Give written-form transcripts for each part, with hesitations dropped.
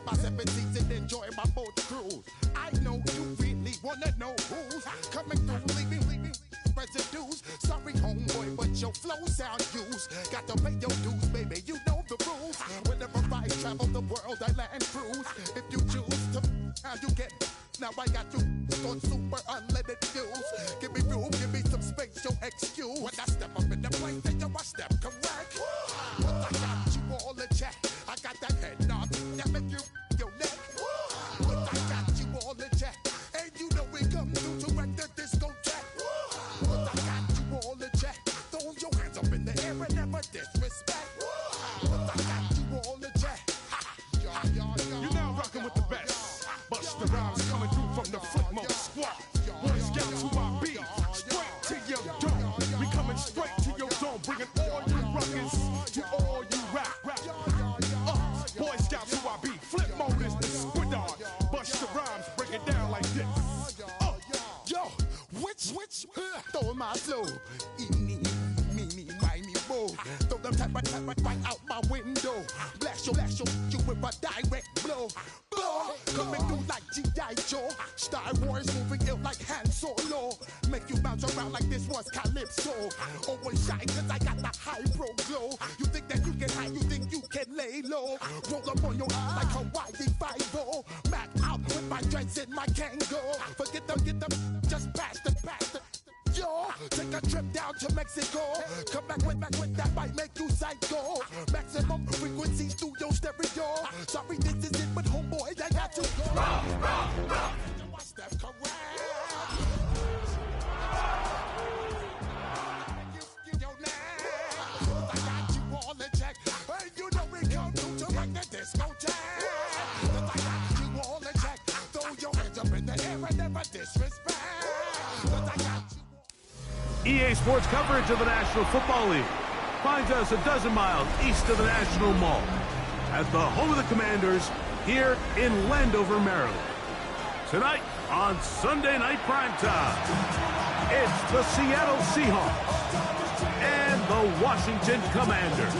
my 7 seats and enjoy my boat cruise. I know you really wanna know who's coming through, leaving residues. Sorry, homeboy, but your flow sound used. Got to pay your dues, baby. You know the rules. Whenever I travel the world, I land cruise. If you choose to, how you get. Now I got you on super unlimited views. Give me room, give me some space, your excuse. When I step up in the place, then I step correct. But I got you all in check. I got that head knob that make you your neck. But I got you all in check. And you know we come through to wreck the discotheque. But I got you all in check. Throw your hands up in the air and never disrespect. But I got you all in check. You're now rocking with the best. Busta Rhymes coming through from the Flipmode Squad. Boy Scouts who I be, straight to your dome. We coming straight to your dome, bringing all you rockers to all you rap. Boy Scouts who I be, Flipmode is the squid on. Busta Rhymes break it down like this. Yo, which, throw my flow. Eeny, meeny, miny, mo. Throw them type right out my window. Blast you with a direct blow. Coming through like G.I. Joe. Star Wars moving ill like Han Solo. Make you bounce around like this was Calypso. Always shine cause I got the high pro glow. You think that you can hide, you think you can lay low. Roll up on your eye like Hawaii 5-0. Mac out with my dreads in my Kango. Forget them, get them, just pass the. Yo, take a trip down to Mexico. Come back with that might make you psycho. Maximum frequencies through your stereo. Sorry, this is it, but homeboy, I got to go. Step correct. I got you all in check. Hey, you know we come through to wreck the discotheque. I got you all in check. Throw your hands up in the air and never disrespect. I got you. EA Sports coverage of the National Football League finds us a dozen miles east of the National Mall at the home of the Commanders here in Landover, Maryland. Tonight on Sunday Night Primetime, it's the Seattle Seahawks and the Washington Commanders.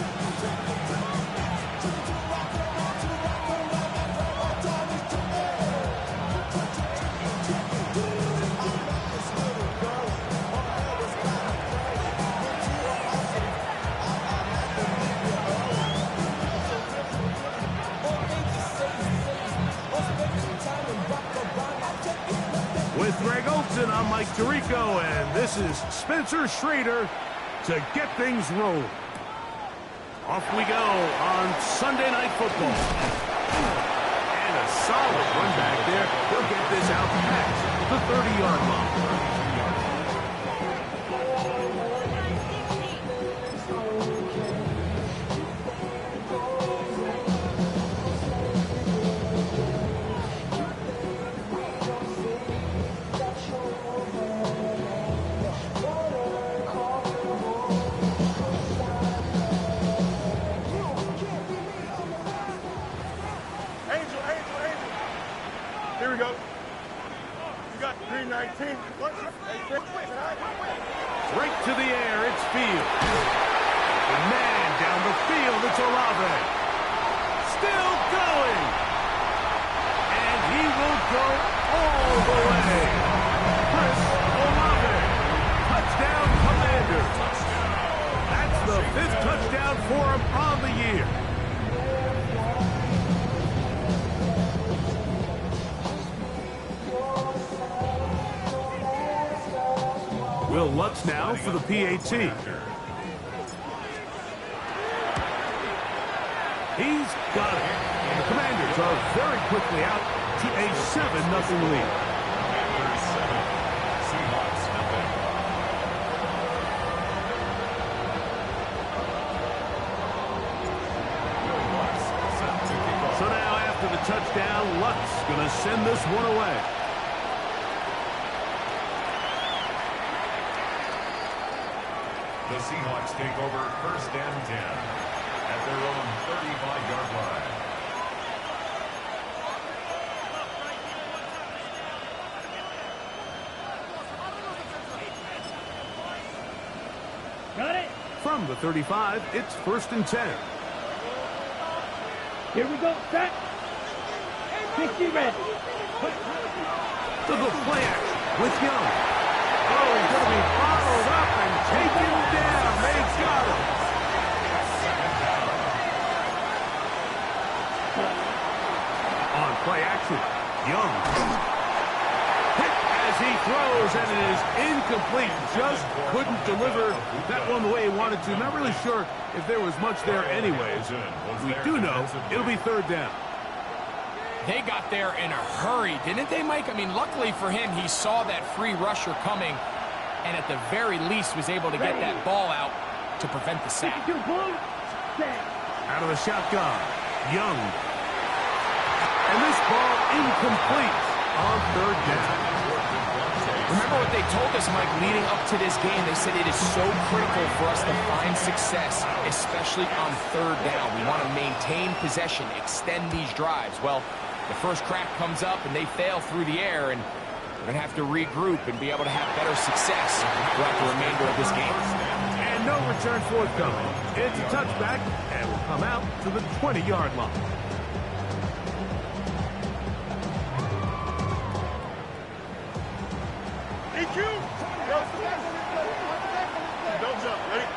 With Greg Olson, I'm Mike Tirico, and this is Spencer Schrader to get things rolling. Off we go on Sunday Night Football. And a solid run back there. He'll get this out past the 30-yard line. Here we go. You got 319. Right to the air, it's Fields. The man down the field, it's Olave. Still going. And he will go all the way. Chris Olave. Touchdown, Commanders. That's the 5th touchdown for him on the year. Will Lutz now for the PAT. He's got it. The Commanders are very quickly out to a 7-0 lead. So now after the touchdown, Lutz going to send this one away. The Seahawks take over 1st and 10 at their own 35-yard line. Got it. From the 35, it's 1st and 10. Here we go. Set. Look at play action with Young. Oh, he's going to be followed up and taken down. They got him. On play action, Young. Hit as he throws, and it is incomplete. Just couldn't deliver that one the way he wanted to. Not really sure if there was much there anyways. We do know it'll be third down. They got there in a hurry, didn't they, Mike? I mean, luckily for him, he saw that free rusher coming and at the very least was able to get that ball out to prevent the sack. Out of the shotgun, Young. And this ball incomplete on third down. Remember what they told us, Mike, leading up to this game? They said it is so critical for us to find success, especially on third down. We want to maintain possession, extend these drives. Well, the first crack comes up and they fail through the air, and we're going to have to regroup and be able to have better success throughout the remainder of this game. And no return forthcoming. It's a touchback and will come out to the 20-yard line. EQ! Don't jump. Ready?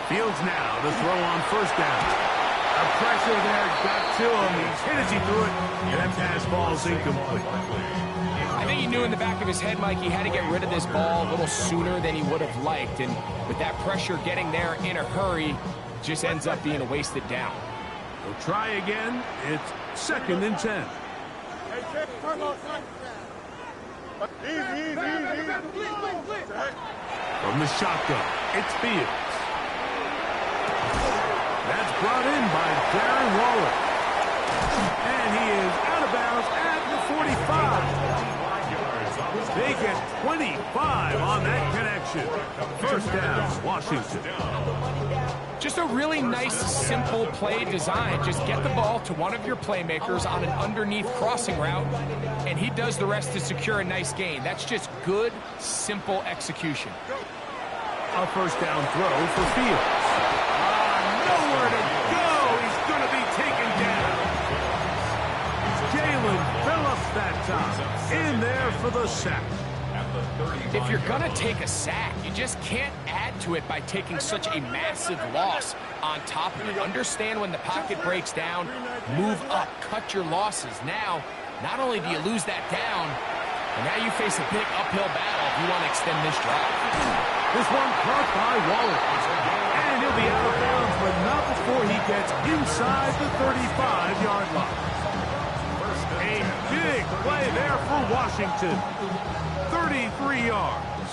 Fields now to throw on first down. A pressure there got to him. He's hit as he threw it, and that pass ball's incomplete. I think he knew in the back of his head, Mike, he had to get rid of this ball a little sooner than he would have liked. And with that pressure getting there in a hurry, just ends up being a wasted down. He'll try again. It's 2nd and 10. Easy. From the shotgun, it's Fields. That's brought in by Darren Waller. And he is out of bounds at the 45. They get 25 on that connection. First down, Washington. Just a really nice, simple play design. Just get the ball to one of your playmakers on an underneath crossing route, and he does the rest to secure a nice gain. That's just good, simple execution. A first down throw for Fields. Nowhere to go. He's going to be taken down. Jalen Phillips that time. In there for the sack. If you're going to take a sack, you just can't add to it by taking such a massive loss on top of it. Understand when the pocket breaks down, move up, cut your losses. Now, not only do you lose that down, but now you face a big uphill battle if you want to extend this drive. This one caught by Waller. And he'll be out of bounds, but not before he gets inside the 35-yard line. A big play there for Washington. 33 yards.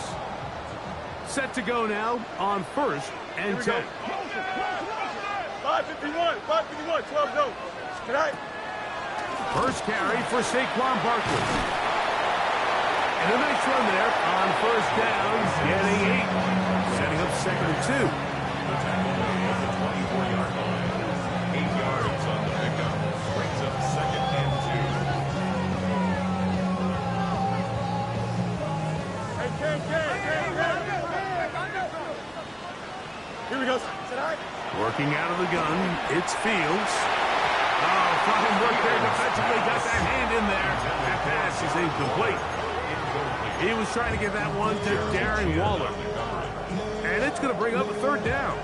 Set to go now on 1st and 10. 551, 12 go. Tonight. First carry for Saquon Barkley. And a nice run there on first down, getting 8. Setting up 2nd and 2. The tackle made at the 24-yard line. 8 yards on the pickup. Brings up 2nd and 2. Here we go. Working out of the gun, it's Fields. Oh, fine work there defensively, got that hand in there. That pass is incomplete. He was trying to get that one to Darren Waller. And it's going to bring up a 3rd down.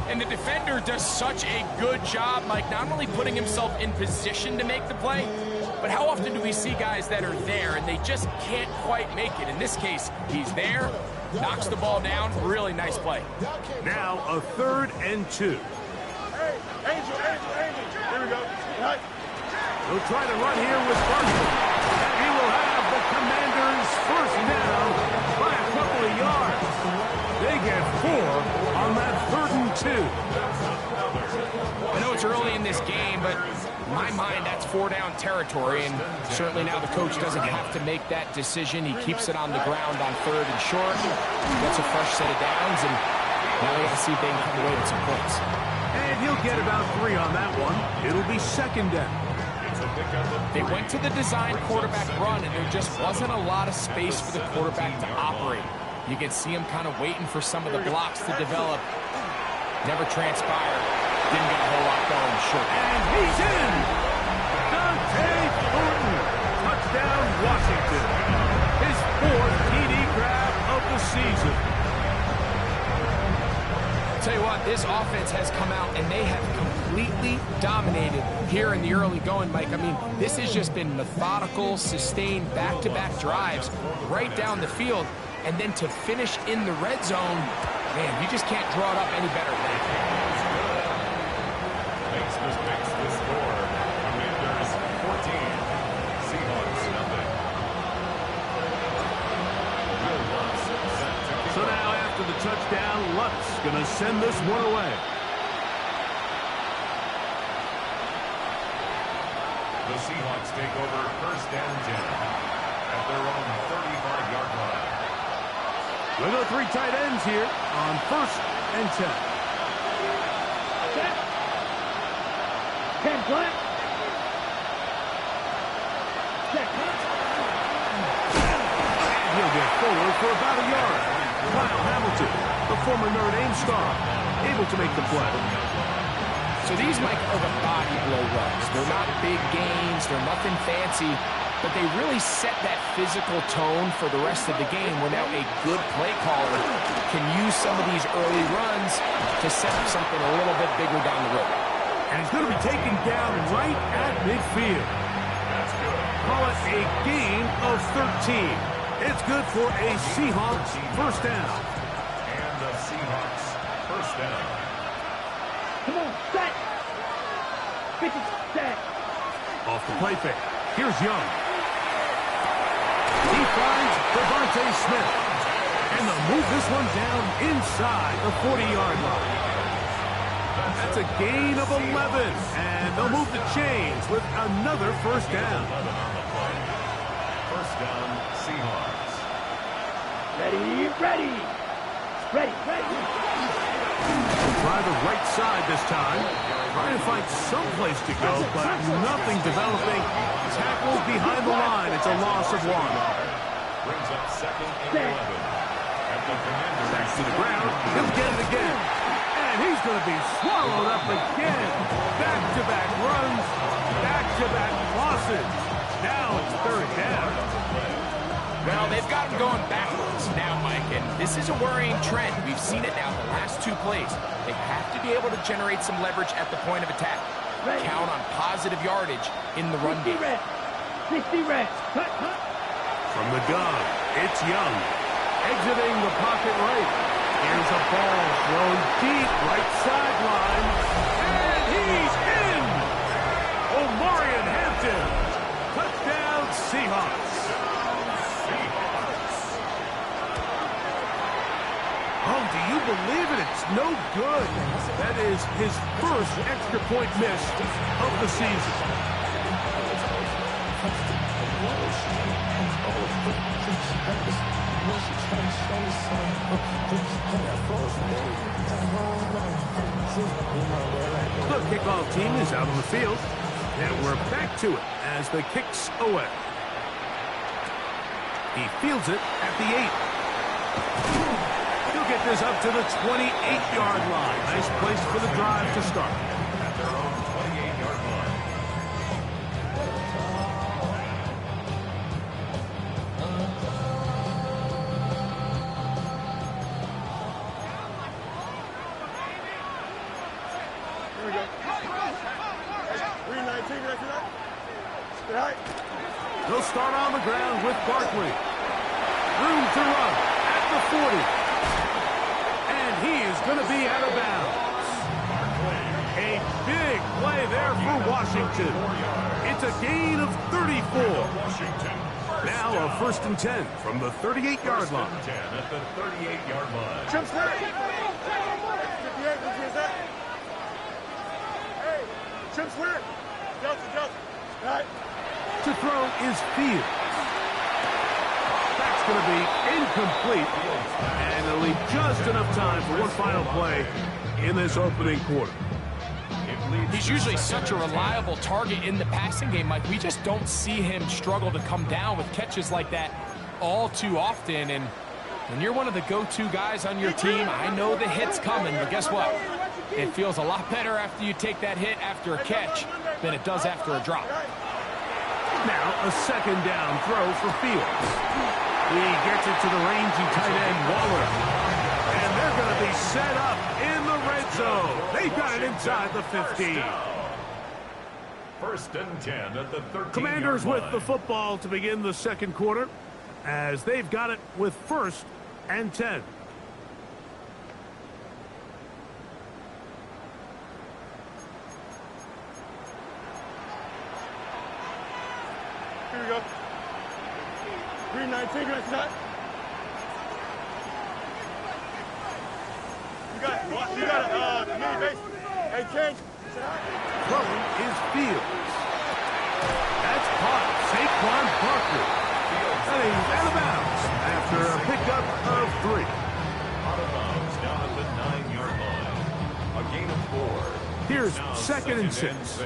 And the defender does such a good job, Mike, not only putting himself in position to make the play, but how often do we see guys that are there and they just can't quite make it? In this case, he's there, knocks the ball down, really nice play. Now a 3rd and 2. Hey, Angel. Here we go. Right. He'll try to run here with Barkley. And he will have the Commanders' first down by a couple of yards. They get 4 on that 3rd and 2. I know it's early in this game, but in my mind, that's 4-down territory, and certainly now the coach doesn't have to make that decision. He keeps it on the ground on 3rd and short, gets a fresh set of downs, and now they have to see if they can come away with some points. And he'll get about 3 on that one. It'll be 2nd down. They went to the design quarterback run, and there just wasn't a lot of space for the quarterback to operate. You can see him kind of waiting for some of the blocks to develop. Never transpired. Didn't get a whole lot going, sure. And he's in! Dante Thornton, touchdown Washington. His 4th TD grab of the season. Tell you what, this offense has come out and they have completely dominated here in the early going, Mike. I mean, this has just been methodical, sustained, back-to-back drives right down the field. And then to finish in the red zone, man, you just can't draw it up any better than that. Makes the score. Commanders 14, Seahawks nothing. Will Lutz set to kick So off. now after the touchdown, Lutz gonna send this one away. The Seahawks take over 1st and 10 at their own 35-yard line. We'll go 3 tight ends here on 1st and 10. Set. 10 flat. Set. And he'll get forward for about a yard. Kyle Hamilton, the former Notre Dame star, able to make the play. So these, Mike, are the body blow runs. They're not big gains. They're nothing fancy. But they really set that physical tone for the rest of the game where now a good play caller can use some of these early runs to set up something a little bit bigger down the road. And he's going to be taken down right at midfield. That's good. Call it a gain of 13. It's good for a Seahawks 1st down. And the Seahawks 1st down. Come on, set. 50 set. Off the play fake. Here's Young. He finds Devontae Smith. And they'll move this one down inside the 40-yard line. That's a gain of 11. And they'll move the chains with another 1st down. 11 on the play. 1st down, Seahawks. Ready, ready. Ready, ready. Try the right side this time. Trying to find some place to go, but nothing developing. Tackled behind the line. It's a loss of 1. Brings up 2nd and 11. At the Commanders. Back to the ground. He'll get it again. And he's going to be swallowed up again. Back-to-back runs. Back-to-back losses. Now it's 3rd down. Well, they've got him going backwards now, Mike, and this is a worrying trend. We've seen it now the last 2 plays. They have to be able to generate some leverage at the point of attack. Count on positive yardage in the run game. 60 red. Cut, cut. From the gun, it's Young. Exiting the pocket right. Here's a ball thrown deep right sideline. And he's in! Omarion Hampton. Touchdown Seahawks. Oh, do you believe it? It's no good. That is his 1st extra point miss of the season. The kickoff team is out on the field, and we're back to it as the kick's away. He fields it at the 8. He'll get this up to the 28-yard line. Nice place for the drive to start. At their own 28-yard line. Here we go. 319, right for that? All right. They'll start on the ground with Barkley. Room to run at the 40. And he is going to be out of bounds. A big play there for Washington. It's a gain of 34. Now a 1st and 10 from the 38-yard line. 10 at the 38-yard line. Jump snap. 58, what is that? Hey, Jump snap. Delta. All right. To throw is Fields. That's going to be incomplete. And it'll leave just enough time for one final play in this opening quarter. He's usually such a reliable target in the passing game, Mike. We just don't see him struggle to come down with catches like that all too often. And when you're one of the go-to guys on your team, I know the hit's coming, but guess what? It feels a lot better after you take that hit after a catch than it does after a drop. Now a second down throw for Fields. He gets it to the rangy tight end Waller. And they're going to be set up in the red zone. They've got it inside the 15. First and 10 at the 13-yard Commanders line. with the football to begin the second quarter, as they've got it with first and 10. Here we go. 319, good shot. You got a mini base. Hey, King. Throwing is Fields. That's caught. Saquon Barkley. And he's out of bounds after a pickup of 3. Out of bounds down at the 9-yard line. A gain of 4. Here's Now second and 6.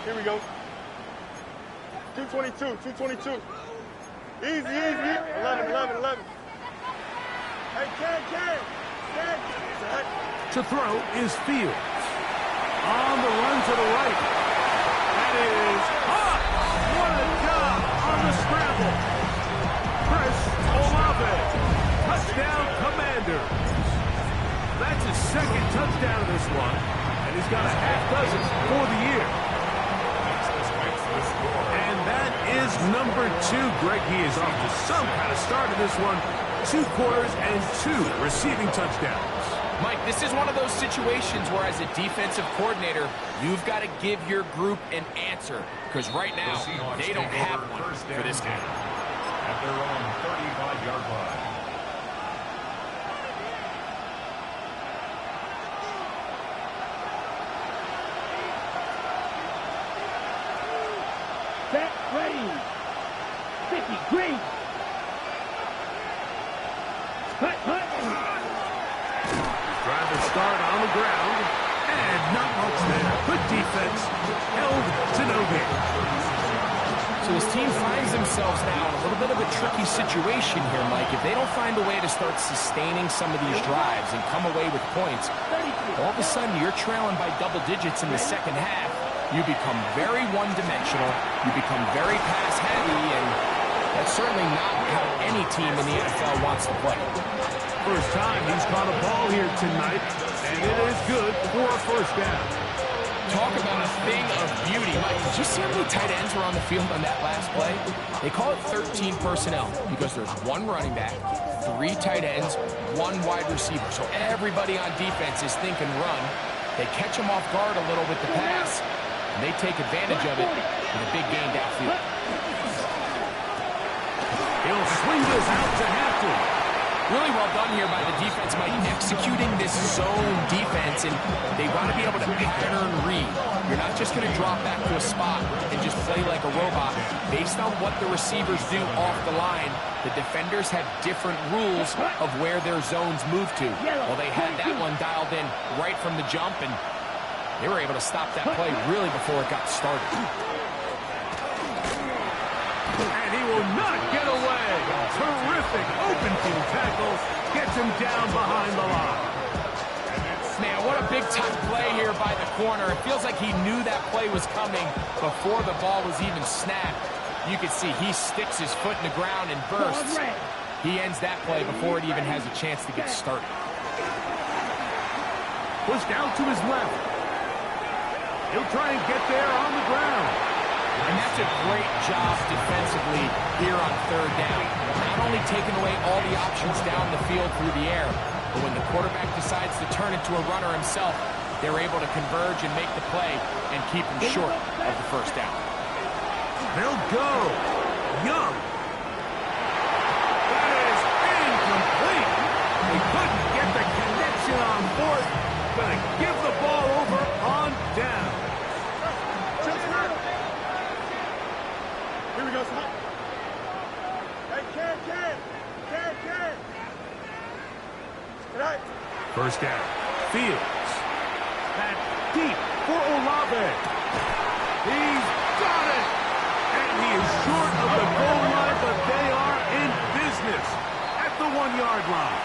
Here we go. 222. Easy. 11. Hey, Ken. To throw is Fields. On the run to the right. That is hot. What a job on the scramble. Chris Olave. Touchdown, Commanders. That's his second touchdown of this one. And he's got a half dozen for the year. And that is number 2. Greg, he is off to some kind of start in this one. 2 quarters and 2 receiving touchdowns. Mike, this is one of those situations where as a defensive coordinator, you've got to give your group an answer. Because right now, they don't have one for this game. At their own 35-yard line. Set, ready. 50, green. Hut. Trying to start on the ground, and not much there. Good defense, held to no gain. So his team finds themselves now in a little bit of a tricky situation here, Mike. If they don't find a way to start sustaining some of these drives and come away with points, all of a sudden you're trailing by double digits in the second half. You become very one-dimensional, you become very pass-heavy, and that's certainly not how any team in the NFL wants to play. First time he's caught a ball here tonight, and it is good for a first down. Talk about a thing of beauty. Mike, did you see how many tight ends were on the field on that last play? They call it 13 personnel because there's 1 running back, 3 tight ends, 1 wide receiver. So everybody on defense is thinking run. They catch them off guard a little with the pass, and they take advantage of it with a big gain downfield. He'll swing this out to Hampton. Really well done here by the defense, Mike, executing this zone defense, and they want to be able to pattern read. You're not just going to drop back to a spot and just play like a robot. Based on what the receivers do off the line, the defenders have different rules of where their zones move to. Well, they had that one dialed in right from the jump, and they were able to stop that play really before it got started. And he will not get away. Terrific open field tackle. Gets him down behind the line. Man, what a big time play here by the corner. It feels like he knew that play was coming before the ball was even snapped. You can see he sticks his foot in the ground and bursts. He ends that play before it even has a chance to get started. Pushed out to his left. He'll try and get there on the ground. And that's a great job defensively here on third down. Not only taking away all the options down the field through the air, but when the quarterback decides to turn into a runner himself, they're able to converge and make the play and keep him short of the first down. They'll go. Young. That is incomplete. They couldn't get the connection on fourth. Gonna give the ball over on down. Here we go, son. Hey, Ken. Right. First down. Fields. That deep for Olave. He's got it. And he is short of the goal line, but they are in business at the 1-yard line.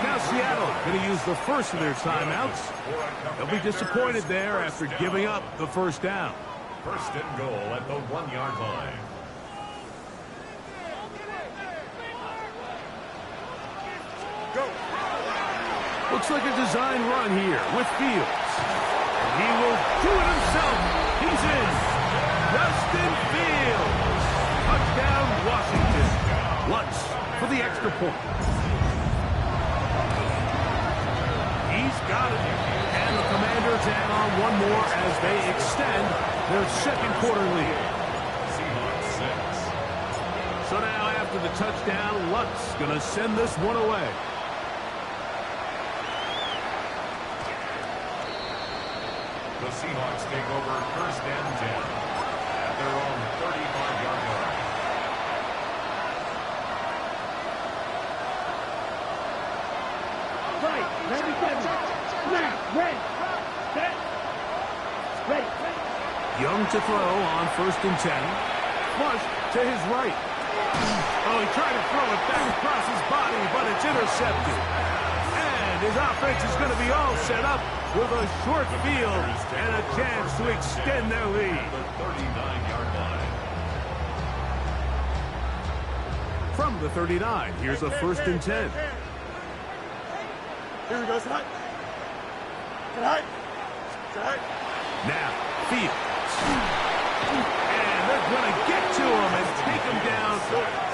Now Seattle going to use the first of their timeouts. They'll be disappointed there after giving up the first down. First and goal at the 1-yard line. Go. Looks like a design run here with Fields. And he will do it himself. He's in. Justin Fields. Touchdown, Washington. Lutz for the extra point. He's got it. And the Commanders add on one more as they extend their second quarter lead. Seahawks 6. So now after the touchdown, Lutz going to send this one away. The Seahawks take over first and 10 at their own 35-yard line. Right, ready, snap, ready, set, ready. Young to throw on first and 10. Flush to his right. Oh, he tried to throw it back across his body, but it's intercepted. And his offense is going to be all set up with a short field and a chance to extend their lead. The 39-yard line. From the 39, here's a first and 10. Here we go, Side. Side. Side. Now, Fields. And they're going to get to him and take him down,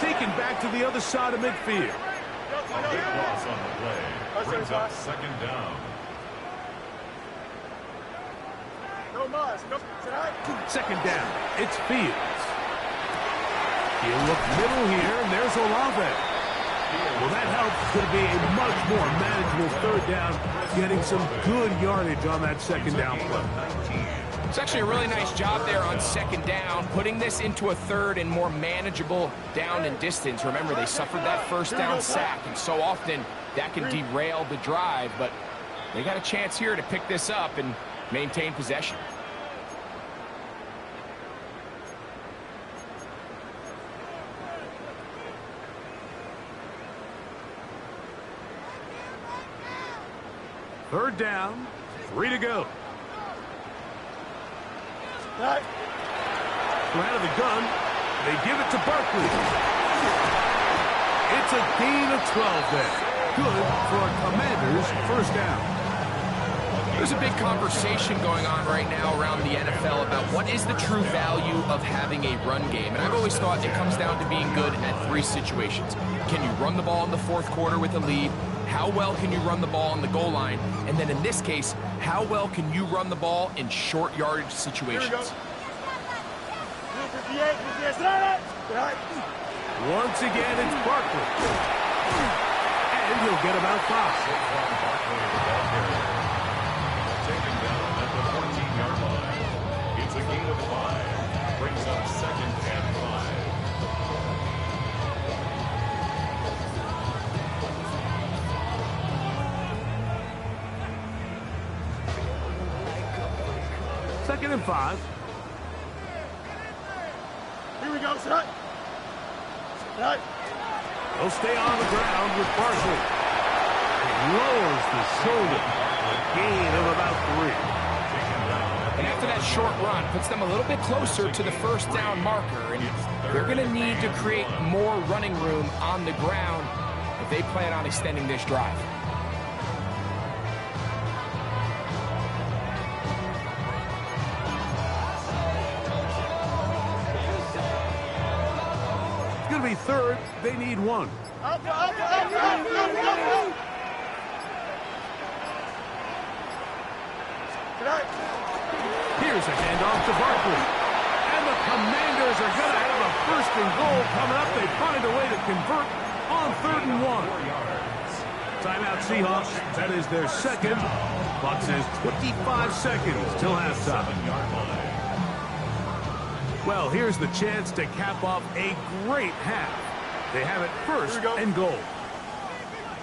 taken back to the other side of midfield. A big loss on the play. Brings up second down. No mas. Go. Side. Second down, it's Fields. He'll look middle here, and there's Olave. Well, that helps. Could be a much more manageable third down, getting some good yardage on that second down play. It's actually a really nice job there on second down, putting this into a third and more manageable down and distance. Remember, they suffered that first down sack, and so often that can derail the drive, but they got a chance here to pick this up and maintain possession. Third down, 3 to go. Side. Out of the gun, they give it to Barkley. It's a gain of 12 there. Good for a Commanders first down. There's a big conversation going on right now around the NFL about what is the true value of having a run game. And I've always thought it comes down to being good at 3 situations. Can you run the ball in the fourth quarter with a lead? How well can you run the ball on the goal line? And then in this case, how well can you run the ball in short yardage situations? Here we go. 58, Side. Side. Once again, it's Barkley. And he'll get about 5. Saquon Barkley, the ball carrier. Taken down at the 14-yard line. It's a gain of 5. Brings up second and 5. Second and 5. Here we go, Side. Side. They'll stay on the ground with Barkley. He lowers the shoulder. A gain of about 3. And after that short run, puts them a little bit closer to the first down marker. And they're going to need to create more running room on the ground if they plan on extending this drive. It's going to be third. They need 1. Up. Side. Here's a handoff to Barkley. And the Commanders are going to have a first and goal coming up. They find a way to convert on 3rd and 1. Timeout Seahawks. That is their second. Clock says 25 seconds till halftime. Well, here's the chance to cap off a great half. They have it first and goal.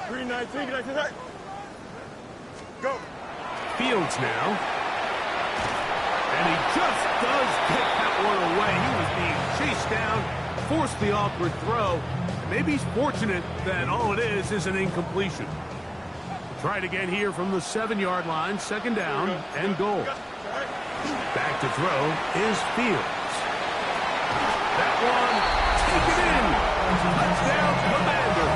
319, can I say that? Go. Fields now. And he just does get that one away. He was being chased down, forced the awkward throw. Maybe he's fortunate that all it is an incompletion. Try it again here from the 7-yard line, 2nd down and goal. Back to throw is Fields. That one, take it in. Touchdown, Commander.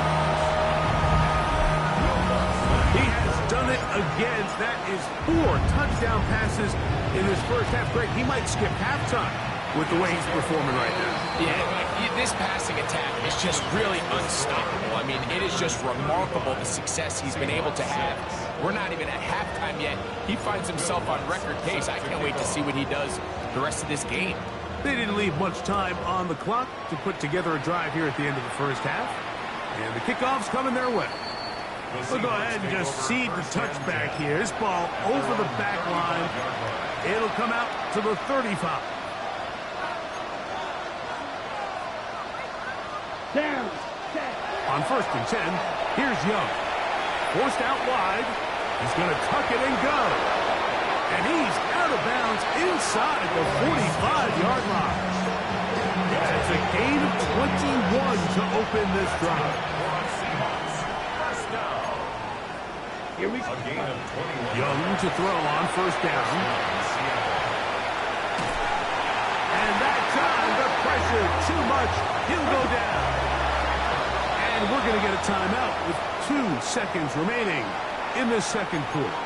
He has done it again. That is 4 touchdown passes in his first half. Great. He might skip halftime with the way he's performing right now. Yeah, this passing attack is just really unstoppable. I mean, it is just remarkable the success he's been able to have. We're not even at halftime yet. He finds himself on record pace. I can't wait to see what he does the rest of this game. They didn't leave much time on the clock to put together a drive here at the end of the first half. And the kickoff's coming their way. We'll go ahead and just seed the touchback here. This ball over the back line. It'll come out to the 35. Down. On 1st and 10, here's Young. Forced out wide. He's going to tuck it and go. And he's out of bounds inside the 45-yard line. That's a gain of 21 to open this drive. Here we go. Young to throw on 1st down. And that time, the pressure too much. He'll go down. And we're going to get a timeout with 2 seconds remaining in the 2nd quarter.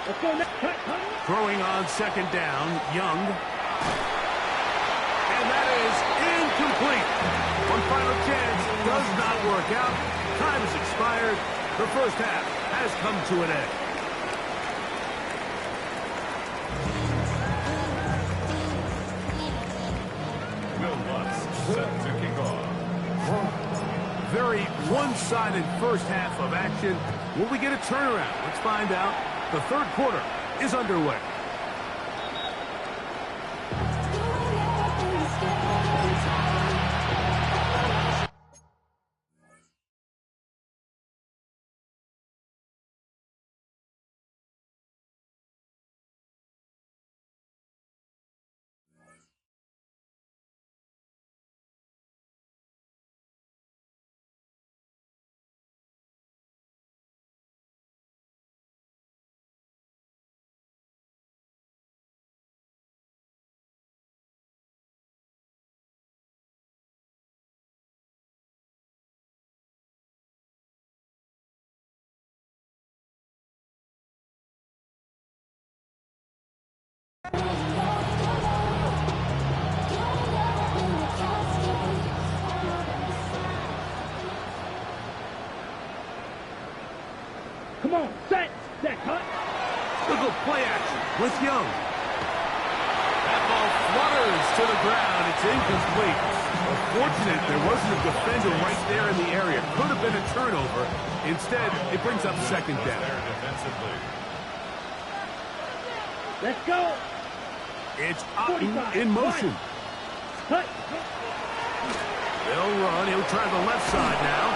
Let's go next. Cut. Throwing on 2nd down, Young. And that is incomplete. One final chance does not work out. Time has expired. The first half has come to an end. Set to kick off. Very one-sided first half of action. Will we get a turnaround? Let's find out. The 3rd quarter is underway. Come on, set. Cut. Little play action with Young. That ball flutters to the ground. It's incomplete. Fortunate there wasn't a defender right there in the area. Could have been a turnover. Instead, it brings up 2nd down. Let's go. It's Otten in motion. Cut. They'll run. He'll try the left side now.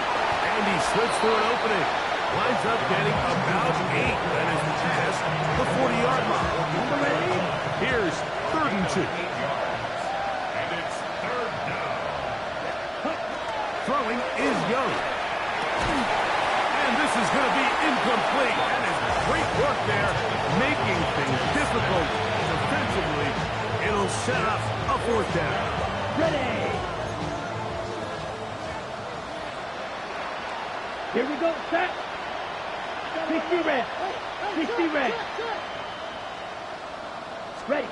And he slips through an opening. Winds up getting about 8. That is past the 40-yard line. Here's 3rd and 2. And it's 3rd down. Throwing is Young. And this is going to be incomplete. That is great work there, making things difficult defensively. It'll set up a 4th down. Ready. Here we go, set. 60 red. 60 red. Ready.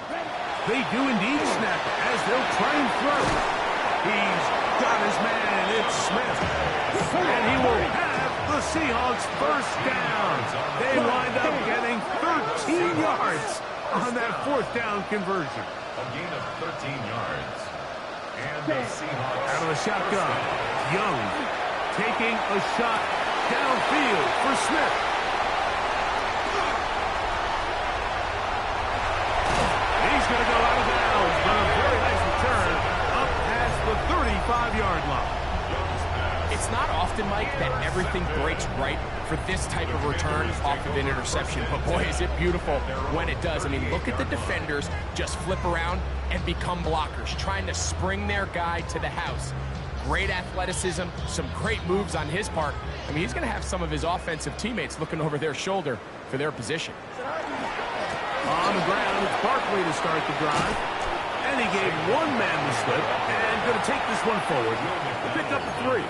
They do indeed snap it as they'll try and throw. He's got his man. It's Smith. And he will have the Seahawks 1st down. They wind up getting 13 yards on that 4th down conversion. A gain of 13 yards. And the Seahawks out of the shotgun. Young taking a shot downfield for Smith. He's going to go out of bounds, but a very nice return up past the 35-yard line. Young's pass It's not often, Mike, that everything breaks right for this type of return off of an interception. But boy, is it beautiful when it does. I mean, look at the defenders just flip around and become blockers, trying to spring their guy to the house. Great athleticism, some great moves on his part. I mean, he's going to have some of his offensive teammates looking over their shoulder for their position. On the ground, it's Barkley to start the drive. And he gave one man the slip and going to take this one forward. Pick up a 3.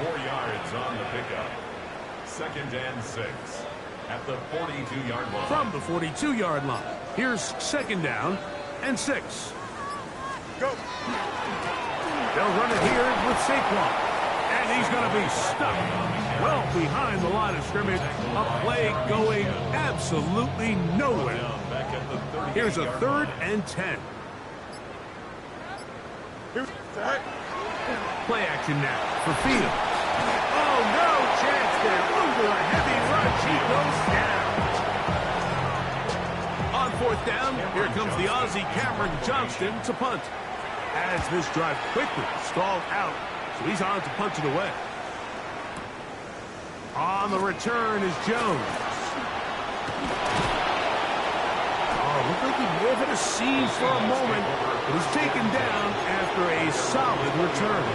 4 yards on the pickup. 2nd and 6 at the 42-yard line. From the 42-yard line, here's 2nd down and 6. Go. They'll run it here with Saquon. And he's going to be stuck well behind the line of scrimmage. A play going absolutely nowhere. Here's a 3rd and 10. Play action now for Fields. Oh, no chance there. Under a heavy rush, he goes down. On 4th down, here comes the Aussie Cameron Johnston to punt. As this drive quickly stalled out, so he's on to punch it away. On the return is Jones. Oh, looked like he may have hit a seam for a moment, but he's taken down after a solid return.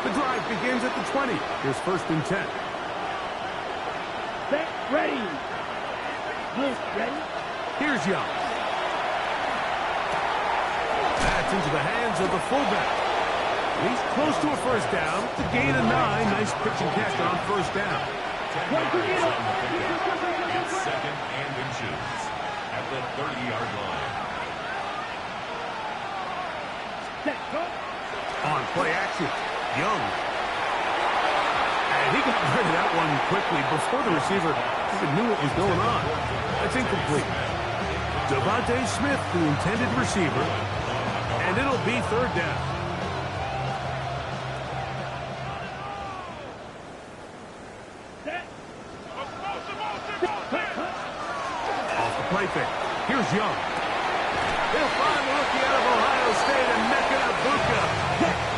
The drive begins at the 20. Here's 1st and 10. Set, ready. Blitz, ready. Here's Young. That's into the hands of the fullback. He's close to a 1st down. To gain a 9. Nice pitch and catch on 1st down. 10 yards on the pickup. It's 2nd and inches at the 30-yard line. Set, go. On play action, Young. And he got rid of that one quickly before the receiver even knew what was going on. That's incomplete. Devontae Smith, the intended receiver, and it'll be 3rd down. Off the play fake. Here's Young. They'll find the rookie out of Ohio State and Mecca Ibuka.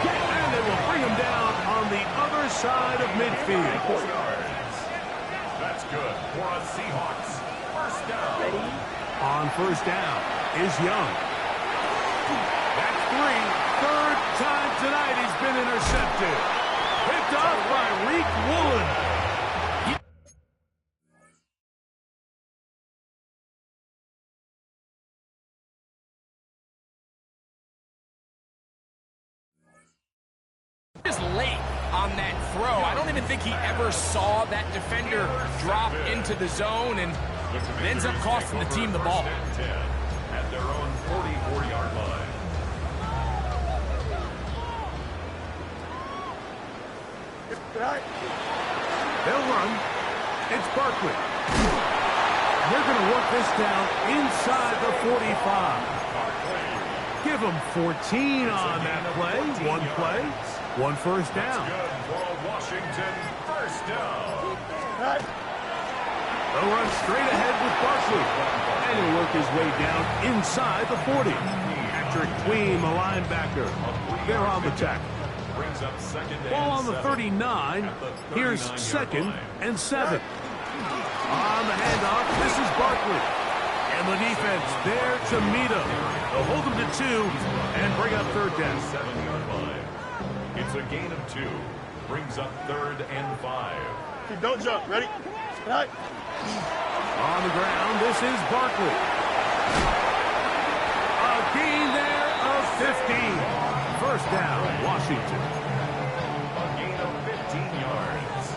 And they will bring him down on the other side of midfield. 4 yards. That's good for a Seahawks 1st down. On 1st down is Young. That's 3. 3rd time tonight he's been intercepted. Picked off by Reek Woolen. Just late on that throw. I don't even think he ever saw that defender drop into the zone, and it ends up costing the team the ball. 10 at their own 44-yard line. They'll run. It's Barkley. They're going to work this down inside the 45. Give them 14 on that play. 1 play, 1 1st down. Good for a Washington 1st down. They'll run straight ahead with Barkley. And he'll work his way down inside the 40. Patrick Queen, the linebacker. They're on the tackle. Brings up 2nd and Ball on the 7 39. at the Here's 39-yard 2nd line. and 7. On the handoff, this is Barkley. And the defense there to meet him. They'll hold him to 2 and bring up 3rd down. 7-yard line. It's a gain of 2. Brings up 3rd and 5. Don't jump. Ready? Right. On the ground, this is Barkley. A gain there of 15. 1st down, Washington. A gain of 15 yards.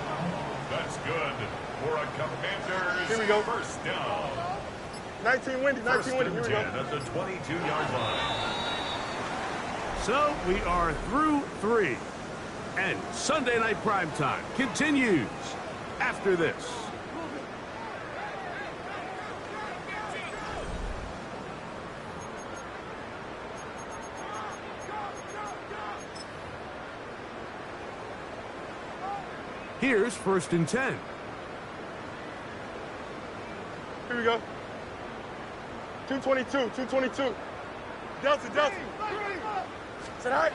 That's good for a Commanders Here we go. 1st down. 19 windy. 19 windy. Here we 10 go. at the 22-yard line. So we are through 3. And Sunday Night Primetime continues after this. Here's 1st and 10. Here we go. 222. 222. Delta. Is that all right?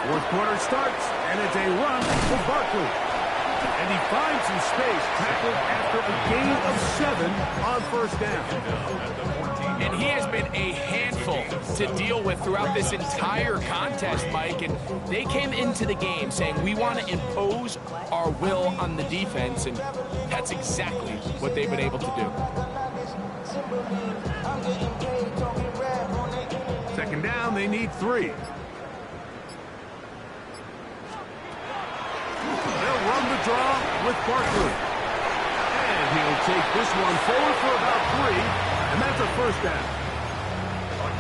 Fourth quarter starts, and it's a run for Barkley. And he finds some space, tackled after a gain of 7 on first down. And he has been a handful to deal with throughout this entire contest, Mike. And they came into the game saying, we want to impose our will on the defense. And that's exactly what they've been able to do. Second down, they need 3. They'll run the draw with Barkley. And he'll take this one forward for about 3, and that's a first down.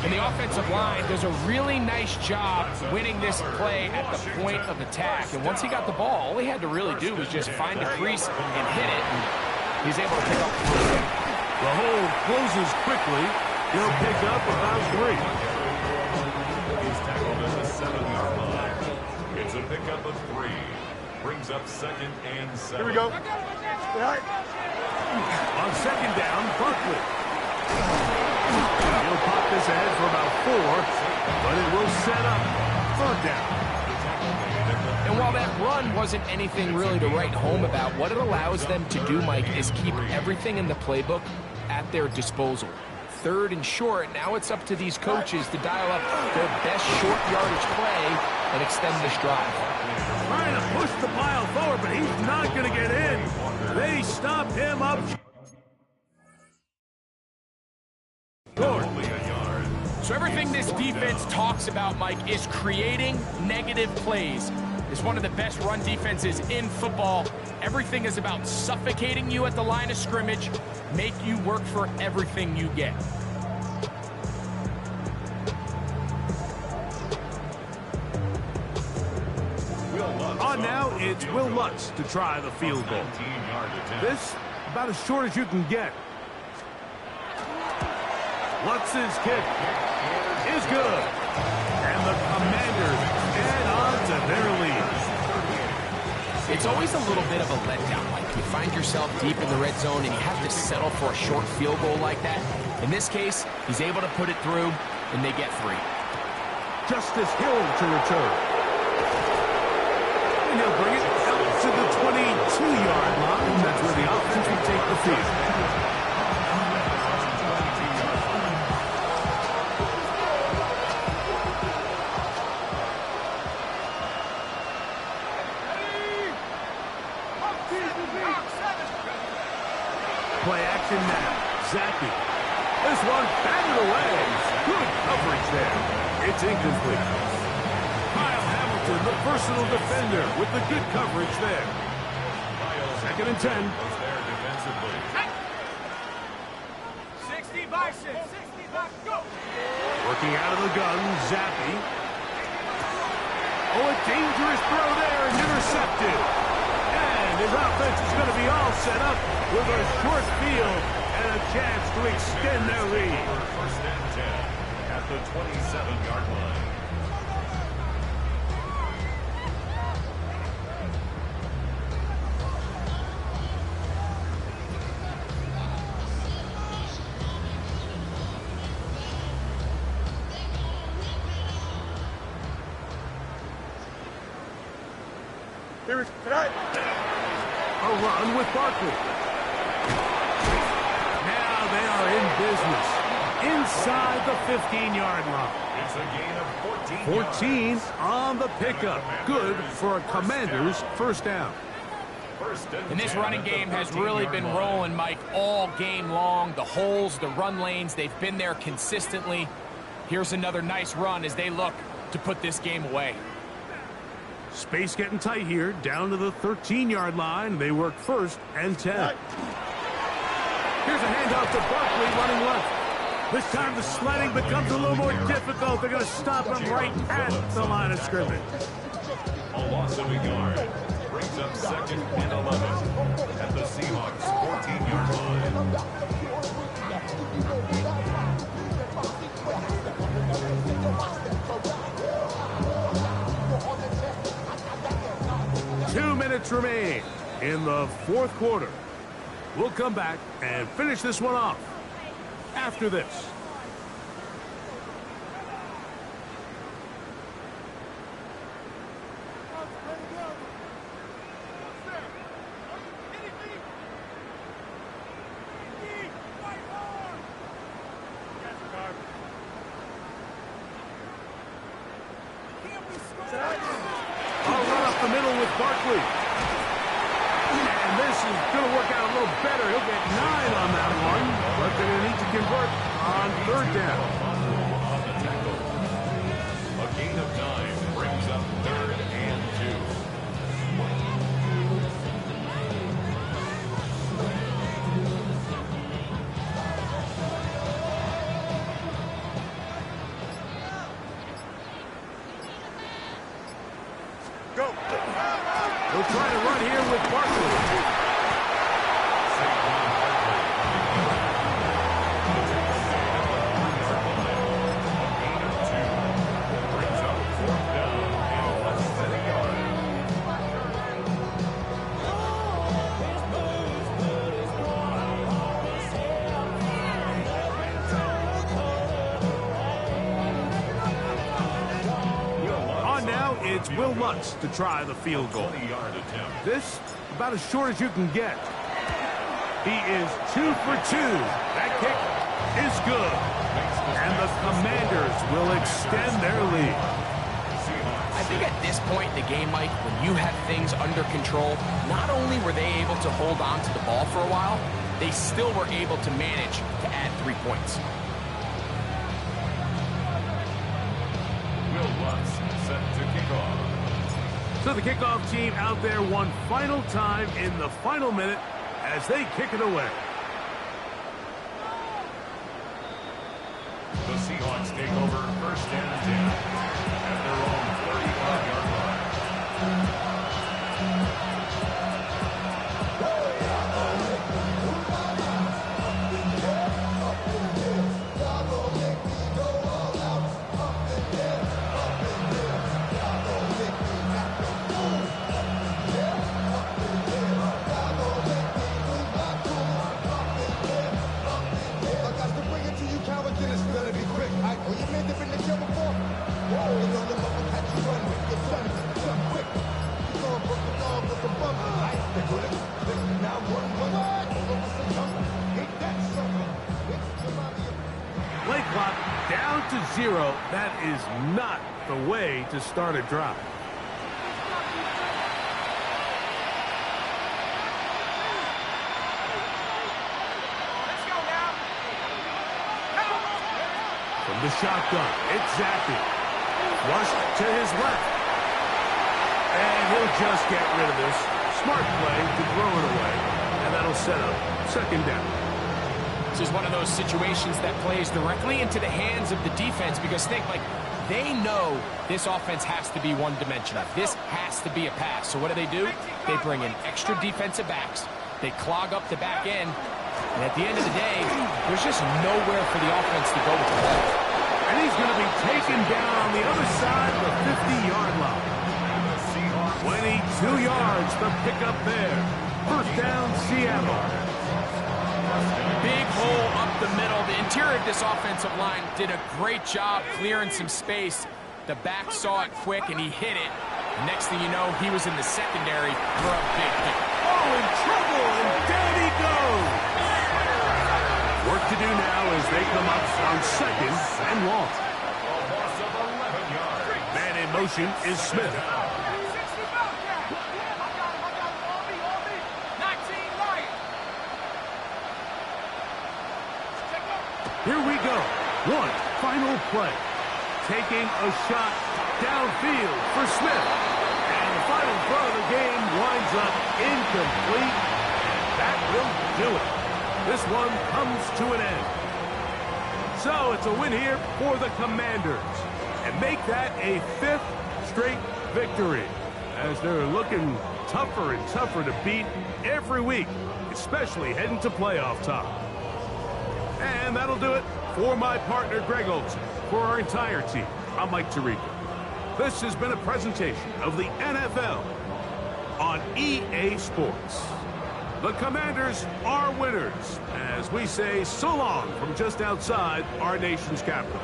And the offensive line does a really nice job winning this play at the point of attack. And once he got the ball, all he had to really do was just find the crease and hit it. And he's able to pick up the first down. The hold closes quickly. He'll pick up about 3. He's tackled at the 7-yard line. It's a pickup of 3. Brings up 2nd and 7. Here we go. On second down, Barkley. He'll pop this ahead for about 4, but it will set up 3rd down. And while that run wasn't anything really to write home about, what it allows them to do, Mike, is keep everything in the playbook at their disposal. 3rd and short, now it's up to these coaches to dial up their best short yardage play and extend this drive. Trying to push the pile forward, but he's not going to get in. They stopped him up. Only a yard. So everything this defense talks about, Mike, is creating negative plays. It's one of the best run defenses in football. Everything is about suffocating you at the line of scrimmage, make you work for everything you get. On now, it's Will Lutz to try the field goal. 19-yard attempt. This, about as short as you can get. Lutz's kick is good. And the Commanders add on to their lead. It's always a little bit of a letdown, Mike. You find yourself deep in the red zone and you have to settle for a short field goal like that. In this case, he's able to put it through, and they get 3. Justice Hill to return. And he'll bring it out to the 22-yard line. That's where the offense will take the field. Play action now. Zappy. This one batted away. Good coverage there. It's incomplete. Kyle Hamilton, the versatile defender, with the good coverage there. 2nd and 10. Was there defensively. 60 bison, 60 back, go! Working out of the gun, Zappy. Oh, a dangerous throw there and intercepted. And his offense is going to be all set up with a short field and a chance to extend their lead. First and 10 at the 27-yard line. A run with Barkley. Now they are in business. Inside the 15-yard line. It's a gain of 14 14 on the pickup. Good for a Commander's first down. And this running game has really been rolling, Mike, all game long. The holes, the run lanes, they've been there consistently. Here's another nice run as they look to put this game away. Space getting tight here, down to the 13-yard line. They work 1st and 10. Here's a handoff to Barkley running left. This time the sledding becomes a little more difficult. They're going to stop him right at the line of scrimmage. A loss of a yard. Brings up 2nd and 11 at the Seahawks 14-yard line. 2 minutes remain in the 4th quarter. We'll come back and finish this one off after this. I'll run up the middle with Barkley. And this is going to work out a little better. He'll get 9 on that one. But they're going to need to convert on third down. On the tackle. A gain of 9 brings up 3rd and 2. We'll try to run here with Barkley. It's Will Lutz to try the field goal. 20-yard attempt. This, about as short as you can get. He is 2 for 2. That kick is good. And the Commanders will extend their lead. I think at this point in the game, Mike, when you have things under control, not only were they able to hold on to the ball for a while, they still were able to manage to add 3 points. Will Lutz set to kick off. So the kickoff team out there one final time in the final minute as they kick it away. The Seahawks take over 1st and 10 at their own 35-yard line. Play clock down to 0. That is not the way to start a drive. From the shotgun, it's Zappe. Flushed to his left. And he'll just get rid of this. Smart play to throw it away. And that'll set up 2nd down. This is one of those situations that plays directly into the hands of the defense because think, like, they know this offense has to be one-dimensional. This has to be a pass. So what do? They bring in extra defensive backs. They clog up the back end. And at the end of the day, there's just nowhere for the offense to go with the ball. And he's going to be taken down on the other side of the 50-yard line. 22 yards for pickup there. 1st down, Seattle. Big hole up the middle. The interior of this offensive line did a great job clearing some space. The back saw it quick, and he hit it. The next thing you know, he was in the secondary for a big hit. Oh, in trouble, and down he goes. Work to do now as they come up on 2nd and long. Man in motion is Smith. Here we go. One final play. Taking a shot downfield for Smith. And the final throw of the game winds up incomplete. And that will do it. This one comes to an end. So it's a win here for the Commanders. And make that a 5th straight victory. As they're looking tougher and tougher to beat every week, especially heading to playoff time. And that'll do it for my partner, Greg Olsen. For our entire team, I'm Mike Tirico. This has been a presentation of the NFL on EA Sports. The Commanders are winners, as we say so long from just outside our nation's capital.